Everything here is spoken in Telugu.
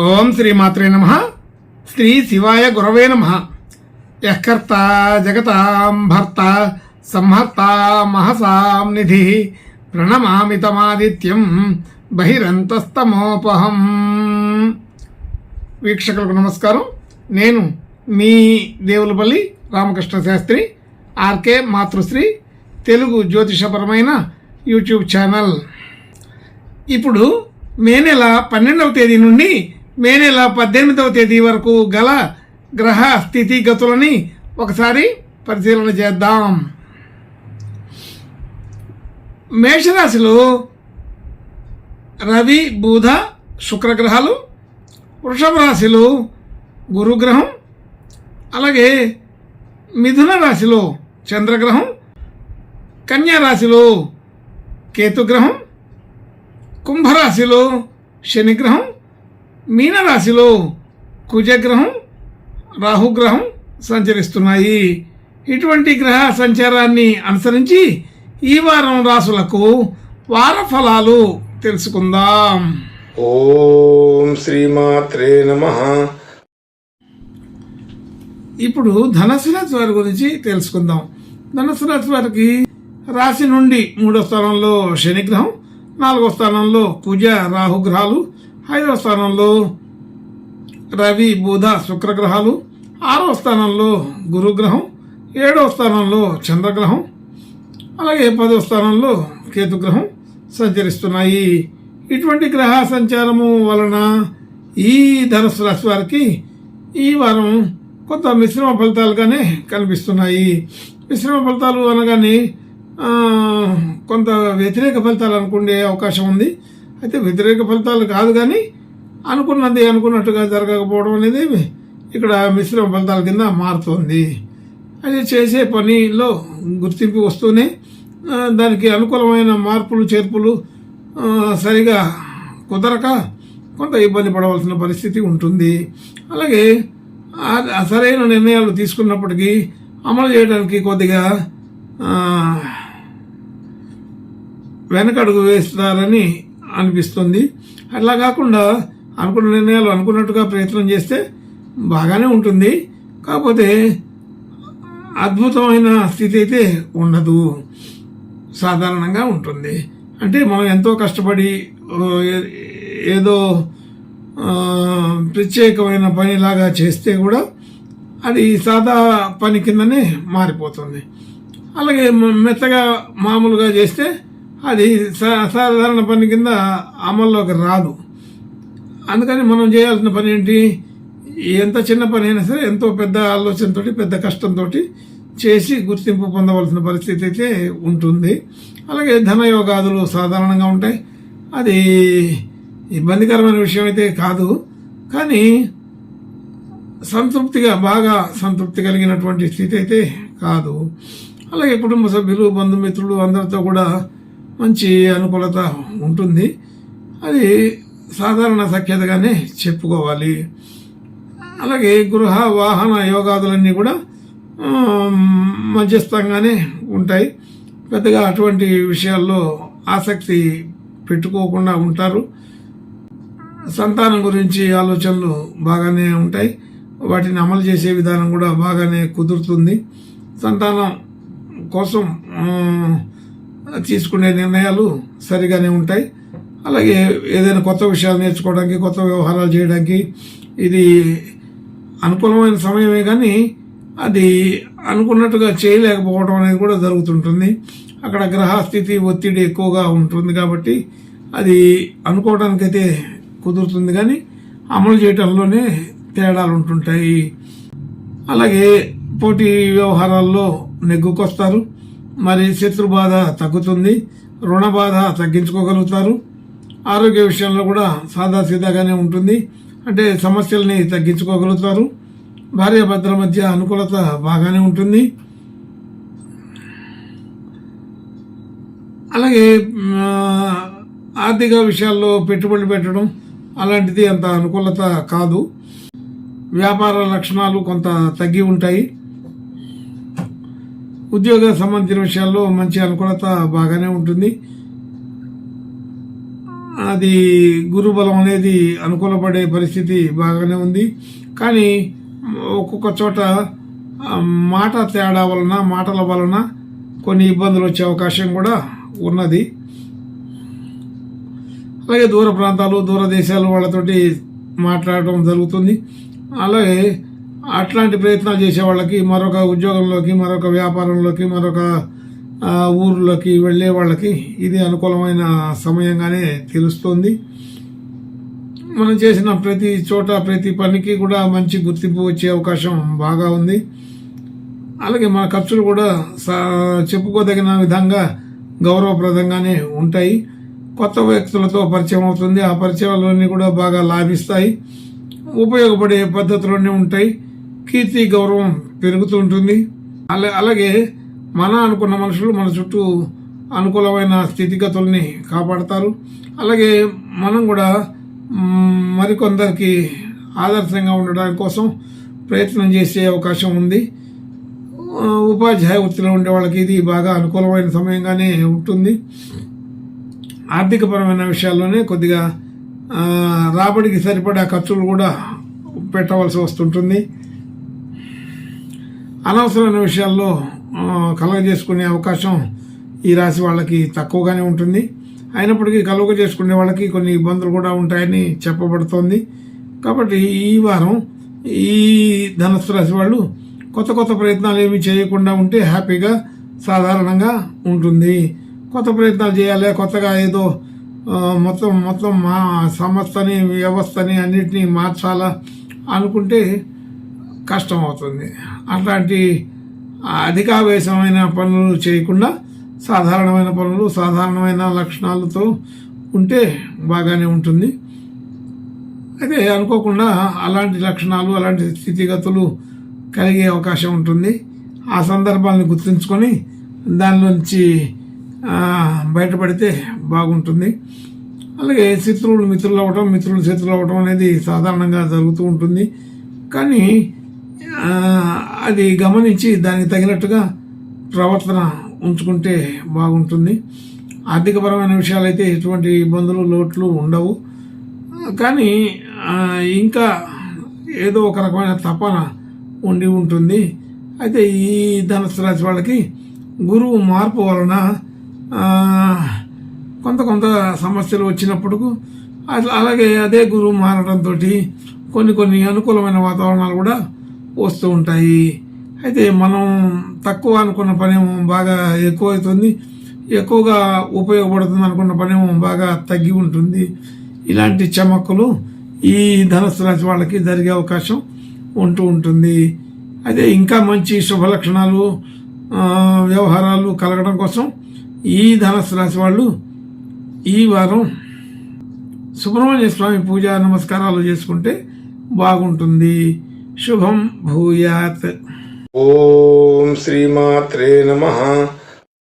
ఓం శ్రీమాత్రే నమః. శ్రీ శివాయ గురవే నమః. యఃకర్త జగతాం భర్త సంహర్త మహసాం నిధి ప్రణమామి తమాదిత్యం బహిరంతస్తమోపహం. వీక్షకులకు నమస్కారం. నేను మీ దేవులపల్లి రామకృష్ణ శాస్త్రి, ఆర్కే మాతృశ్రీ తెలుగు జ్యోతిషపరమైన యూట్యూబ్ ఛానల్. ఇప్పుడు మే నెల 12వ తేదీ నుండి మే నెల 18వ తేదీ వరకు గల గ్రహ స్థితిగతులని ఒకసారి పరిశీలన చేద్దాం. మేషరాశిలో రవి, బుధ, శుక్రగ్రహాలు, వృషభ రాశిలో గురుగ్రహం, అలాగే మిథున రాశిలో చంద్రగ్రహం, కన్యా రాశిలో కేతుగ్రహం, కుంభరాశిలో శనిగ్రహం, మీనరాశిలో కుజగ్రహం, రాహుగ్రహం సంచరిస్తున్నాయి. ఇటువంటి గ్రహ సంచారాన్ని అనుసరించి ఈ వారం రాశులకు వార ఫలాలు తెలుసుకుందాం. ఓం శ్రీమాత్రే నమః. ఇప్పుడు ధనుసు రాశి వారి గురించి తెలుసుకుందాం. ధనుసు రాశి వారికి రాశి నుండి 3వ స్థానంలో శనిగ్రహం, 4వ స్థానంలో కుజ రాహుగ్రహాలు, 5వ స్థానంలో రవి, బుధ, శుక్రగ్రహాలు, 6వ స్థానంలో గురుగ్రహం, 7వ స్థానంలో చంద్రగ్రహం, అలాగే 10వ స్థానంలో కేతుగ్రహం సంచరిస్తున్నాయి. ఇటువంటి గ్రహ సంచారము వలన ఈ ధనుసు రాశి వారికి ఈ వారం కొంత మిశ్రమ ఫలితాలుగానే కనిపిస్తున్నాయి. మిశ్రమ ఫలితాలు అనగానే కొంత వ్యతిరేక ఫలితాలు అనుకునే అవకాశం ఉంది. అయితే వ్యతిరేక ఫలితాలు కాదు, కానీ అనుకున్నది అనుకున్నట్టుగా జరగకపోవడం అనేది ఇక్కడ మిశ్రమ ఫలితాల కింద మారుతుంది. అది చేసే పనిలో గుర్తింపు వస్తూనే దానికి అనుకూలమైన మార్పులు చేర్పులు సరిగా కుదరక కొంత ఇబ్బంది పడవలసిన పరిస్థితి ఉంటుంది. అలాగే సరైన నిర్ణయాలు తీసుకున్నప్పటికీ అమలు చేయడానికి కొద్దిగా వెనకడుగు వేస్తారని అనిపిస్తుంది. అట్లా కాకుండా అనుకున్న నిర్ణయాలు అనుకున్నట్టుగా ప్రయత్నం చేస్తే బాగానే ఉంటుంది. కాకపోతే అద్భుతమైన స్థితి అయితే ఉండదు, సాధారణంగా ఉంటుంది. అంటే మనం ఎంతో కష్టపడి ఏదో ప్రత్యేకమైన పనిలాగా చేస్తే కూడా అది సాదా పని కిందనే మారిపోతుంది. అలాగే మెత్తగా మామూలుగా చేస్తే అది సాధారణ పని కింద అమల్లోకి రాదు. అందుకని మనం చేయాల్సిన పని ఏంటి? ఎంత చిన్న పని అయినా సరే ఎంతో పెద్ద ఆలోచనతో, పెద్ద కష్టంతో చేసి గుర్తింపు పొందవలసిన పరిస్థితి అయితే ఉంటుంది. అలాగే ధనయోగాదులు సాధారణంగా ఉంటాయి. అది ఇబ్బందికరమైన విషయం అయితే కాదు, కానీ బాగా సంతృప్తి కలిగినటువంటి స్థితి అయితే కాదు. అలాగే కుటుంబ సభ్యులు, బంధుమిత్రులు అందరితో కూడా మంచి అనుకూలత ఉంటుంది. అది సాధారణ సఖ్యతగానే చెప్పుకోవాలి. అలాగే గృహ వాహన యోగాదులన్నీ కూడా మధ్యస్థంగానే ఉంటాయి. పెద్దగా అటువంటి విషయాల్లో ఆసక్తి పెట్టుకోకుండా ఉంటారు. సంతానం గురించి ఆలోచనలు బాగానే ఉంటాయి. వాటిని అమలు చేసే విధానం కూడా బాగానే కుదురుతుంది. సంతానం కోసం తీసుకునే నిర్ణయాలు సరిగానే ఉంటాయి. అలాగే ఏదైనా కొత్త విషయాలు నేర్చుకోవడానికి, కొత్త వ్యవహారాలు చేయడానికి ఇది అనుకూలమైన సమయమే, కానీ అది అనుకున్నట్టుగా చేయలేకపోవడం అనేది కూడా జరుగుతుంటుంది. అక్కడ గ్రహస్థితి ఒత్తిడి ఎక్కువగా ఉంటుంది కాబట్టి అది అనుకోవడానికైతే కుదురుతుంది, కానీ అమలు చేయడంలోనే తేడాలు ఉంటుంటాయి. అలాగే పోటీ వ్యవహారాల్లో నెగ్గుకొస్తారు. మరి శత్రు బాధ తగ్గుతుంది, రుణ బాధ తగ్గించుకోగలుగుతారు. ఆరోగ్య విషయంలో కూడా సాదాసీదాగానే ఉంటుంది, అంటే సమస్యల్ని తగ్గించుకోగలుగుతారు. భార్యాభర్తల మధ్య అనుకూలత బాగానే ఉంటుంది. అలాగే ఆర్థిక విషయాల్లో పెట్టుబడి పెట్టడం అలాంటిది అంత అనుకూలత కాదు. వ్యాపార లక్షణాలు కొంత తగ్గి ఉంటాయి. ఉద్యోగ సంబంధించిన విషయాల్లో మంచి అనుకూలత బాగానే ఉంటుంది. అది గురుబలం అనేది అనుకూలపడే పరిస్థితి బాగానే ఉంది. కానీ ఒక్కొక్క చోట మాట తేడా వలన, మాటల వలన కొన్ని ఇబ్బందులు వచ్చే అవకాశం కూడా ఉన్నది. అలాగే దూర ప్రాంతాలు, దూర దేశాలు వాళ్ళతోటి మాట్లాడటం జరుగుతుంది. అలాగే అట్లాంటి ప్రయత్నాలు చేసే వాళ్ళకి, మరొక ఉద్యోగంలోకి, మరొక వ్యాపారంలోకి, మరొక ఊర్లోకి వెళ్ళే వాళ్ళకి ఇది అనుకూలమైన సమయంగానే తెలుస్తుంది. మనం చేసిన ప్రతి చోట, ప్రతి పనికి కూడా మంచి గుర్తింపు వచ్చే అవకాశం బాగా ఉంది. అలాగే మన ఖర్చులు కూడా చెప్పుకోదగిన విధంగా గౌరవప్రదంగానే ఉంటాయి. కొత్త వ్యక్తులతో పరిచయం అవుతుంది. ఆ పరిచయాలన్నీ కూడా బాగా లాభిస్తాయి. ఉపయోగపడే పద్ధతులన్నీ ఉంటాయి. కీర్తి గౌరవం పెరుగుతూ ఉంటుంది. అలాగే మన అనుకున్న మనుషులు మన చుట్టూ అనుకూలమైన స్థితిగతుల్ని కాపాడతారు. అలాగే మనం కూడా మరికొందరికి ఆదర్శంగా ఉండడానికి కోసం ప్రయత్నం చేసే అవకాశం ఉంది. ఉపాధ్యాయ వృత్తిలో ఉండే వాళ్ళకి ఇది బాగా అనుకూలమైన సమయంగానే ఉంటుంది. ఆర్థికపరమైన విషయాల్లోనే కొద్దిగా రాబడికి సరిపడా ఖర్చులు కూడా పెట్టవలసి వస్తుంటుంది. అనవసరమైన విషయాల్లో కలుగజేసుకునే అవకాశం ఈ రాశి వాళ్ళకి తక్కువగానే ఉంటుంది. అయినప్పటికీ కలుగజేసుకునే వాళ్ళకి కొన్ని ఇబ్బందులు కూడా ఉంటాయని చెప్పబడుతోంది. కాబట్టి ఈ వారం ఈ ధనుస్సు రాశి వాళ్ళు కొత్త కొత్త ప్రయత్నాలు ఏమి చేయకుండా ఉంటే హ్యాపీగా, సాధారణంగా ఉంటుంది. కొత్త ప్రయత్నాలు చేయాలి, కొత్తగా ఏదో మొత్తం మా సంస్థని, వ్యవస్థని అన్నిటినీ మార్చాలా అనుకుంటే కష్టం అవుతుంది. అట్లాంటి అధికావేశమైన పనులు చేయకుండా సాధారణమైన పనులు, సాధారణమైన లక్షణాలతో ఉంటే బాగానే ఉంటుంది. అయితే అనుకోకుండా అలాంటి లక్షణాలు, అలాంటి స్థితిగతులు కలిగే అవకాశం ఉంటుంది. ఆ సందర్భాలను గుర్తుంచుకొని దానిలోంచి బయటపడితే బాగుంటుంది. అలాగే శత్రువులు మిత్రులు అవ్వటం, మిత్రులు శత్రువులు అవ్వటం అనేది సాధారణంగా జరుగుతూ ఉంటుంది. కానీ అది గమనించి దానికి తగినట్టుగా ప్రవర్తన ఉంచుకుంటే బాగుంటుంది. ఆర్థికపరమైన విషయాలైతే ఎటువంటి ఇబ్బందులు, లోట్లు ఉండవు. కానీ ఇంకా ఏదో ఒక రకమైన తపన ఉండి ఉంటుంది. అయితే ఈ ధనుస్సు రాశి వాళ్ళకి గురువు మార్పు వలన కొంత సమస్యలు వచ్చినప్పుడు, అలాగే అదే గురువు మారడంతో కొన్ని అనుకూలమైన వాతావరణాలు కూడా వస్తూ ఉంటాయి. అయితే మనం తక్కువ అనుకున్న పనేమో బాగా ఎక్కువ అవుతుంది, ఎక్కువగా ఉపయోగపడుతుంది అనుకున్న పనేమో బాగా తగ్గి ఉంటుంది. ఇలాంటి చమక్కులు ఈ ధనుస్సు రాశి వాళ్ళకి జరిగే అవకాశం ఉంటూ ఉంటుంది. అయితే ఇంకా మంచి శుభ లక్షణాలు, వ్యవహారాలు కలగడం కోసం ఈ ధనుస్సు రాశి వాళ్ళు ఈ వారం సుబ్రహ్మణ్య స్వామి పూజ నమస్కారాలు చేసుకుంటే బాగుంటుంది. శుభం భూయాత్. ఓం శ్రీమాత్రే నమః.